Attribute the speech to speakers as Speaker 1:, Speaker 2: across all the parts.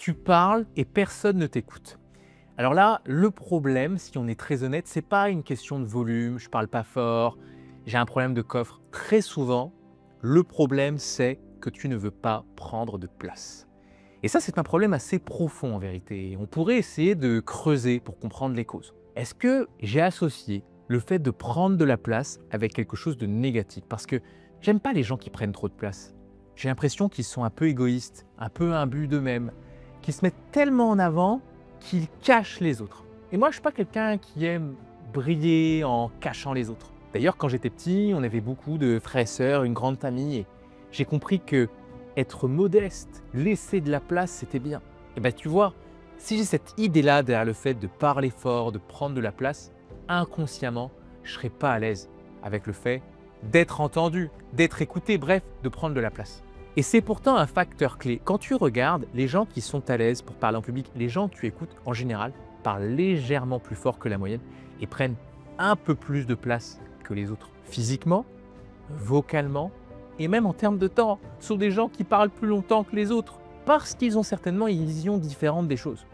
Speaker 1: tu parles et personne ne t'écoute. Alors là, le problème, si on est très honnête, c'est pas une question de volume, je parle pas fort, j'ai un problème de coffre. Très souvent, le problème, c'est que tu ne veux pas prendre de place. Et ça, c'est un problème assez profond en vérité. On pourrait essayer de creuser pour comprendre les causes. Est-ce que j'ai associé le fait de prendre de la place avec quelque chose de négatif? Parce que j'aime pas les gens qui prennent trop de place. J'ai l'impression qu'ils sont un peu égoïstes, un peu imbus d'eux-mêmes, qu'ils se mettent tellement en avant qu'ils cachent les autres. Et moi, je ne suis pas quelqu'un qui aime briller en cachant les autres. D'ailleurs, quand j'étais petit, on avait beaucoup de frères et sœurs, une grande famille, et j'ai compris que être modeste, laisser de la place, c'était bien. Et bien, tu vois, si j'ai cette idée-là derrière le fait de parler fort, de prendre de la place, inconsciemment, je ne serais pas à l'aise avec le fait d'être entendu, d'être écouté, bref, de prendre de la place. Et c'est pourtant un facteur clé. Quand tu regardes les gens qui sont à l'aise pour parler en public, les gens que tu écoutes, en général, parlent légèrement plus fort que la moyenne et prennent un peu plus de place que les autres. Physiquement, vocalement et même en termes de temps. Ce sont des gens qui parlent plus longtemps que les autres parce qu'ils ont certainement une vision différente des choses.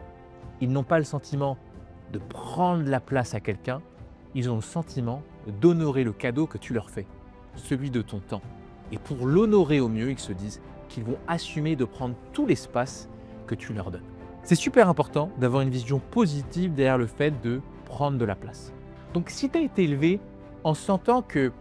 Speaker 1: Ils n'ont pas le sentiment de prendre la place à quelqu'un, ils ont le sentiment d'honorer le cadeau que tu leur fais, celui de ton temps. Et pour l'honorer au mieux, ils se disent qu'ils vont assumer de prendre tout l'espace que tu leur donnes. C'est super important d'avoir une vision positive derrière le fait de prendre de la place. Donc si tu as été élevé en sentant que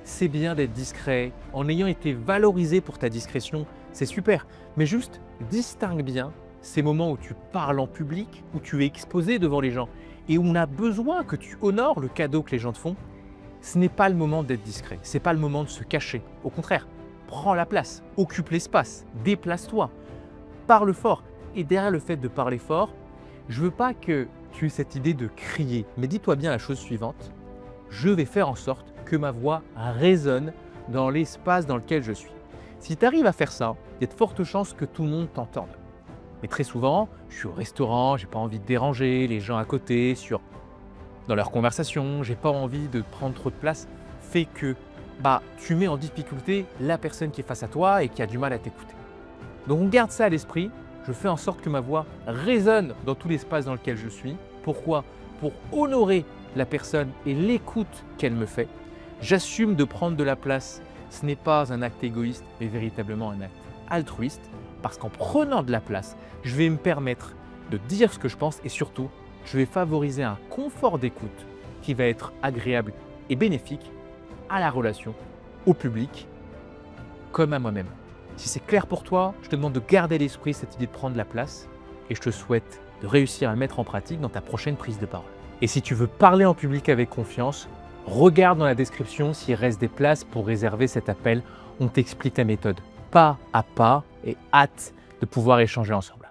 Speaker 1: c'est bien d'être discret, en ayant été valorisé pour ta discrétion, c'est super. Mais juste distingue bien ces moments où tu parles en public, où tu es exposé devant les gens et où on a besoin que tu honores le cadeau que les gens te font. Ce n'est pas le moment d'être discret, ce n'est pas le moment de se cacher. Au contraire, prends la place, occupe l'espace, déplace-toi, parle fort. Et derrière le fait de parler fort, je ne veux pas que tu aies cette idée de crier, mais dis-toi bien la chose suivante, je vais faire en sorte que ma voix résonne dans l'espace dans lequel je suis. Si tu arrives à faire ça, il y a de fortes chances que tout le monde t'entende. Mais très souvent, je suis au restaurant, je n'ai pas envie de déranger les gens à côté dans leur conversation, j'ai pas envie de prendre trop de place, fait que tu mets en difficulté la personne qui est face à toi et qui a du mal à t'écouter. Donc on garde ça à l'esprit, je fais en sorte que ma voix résonne dans tout l'espace dans lequel je suis. Pourquoi? Pour honorer la personne et l'écoute qu'elle me fait. J'assume de prendre de la place, ce n'est pas un acte égoïste, mais véritablement un acte altruiste, parce qu'en prenant de la place, je vais me permettre de dire ce que je pense et surtout, je vais favoriser un confort d'écoute qui va être agréable et bénéfique à la relation, au public, comme à moi-même. Si c'est clair pour toi, je te demande de garder à l'esprit cette idée de prendre la place et je te souhaite de réussir à le mettre en pratique dans ta prochaine prise de parole. Et si tu veux parler en public avec confiance, regarde dans la description s'il reste des places pour réserver cet appel. On t'explique la méthode pas à pas et hâte de pouvoir échanger ensemble.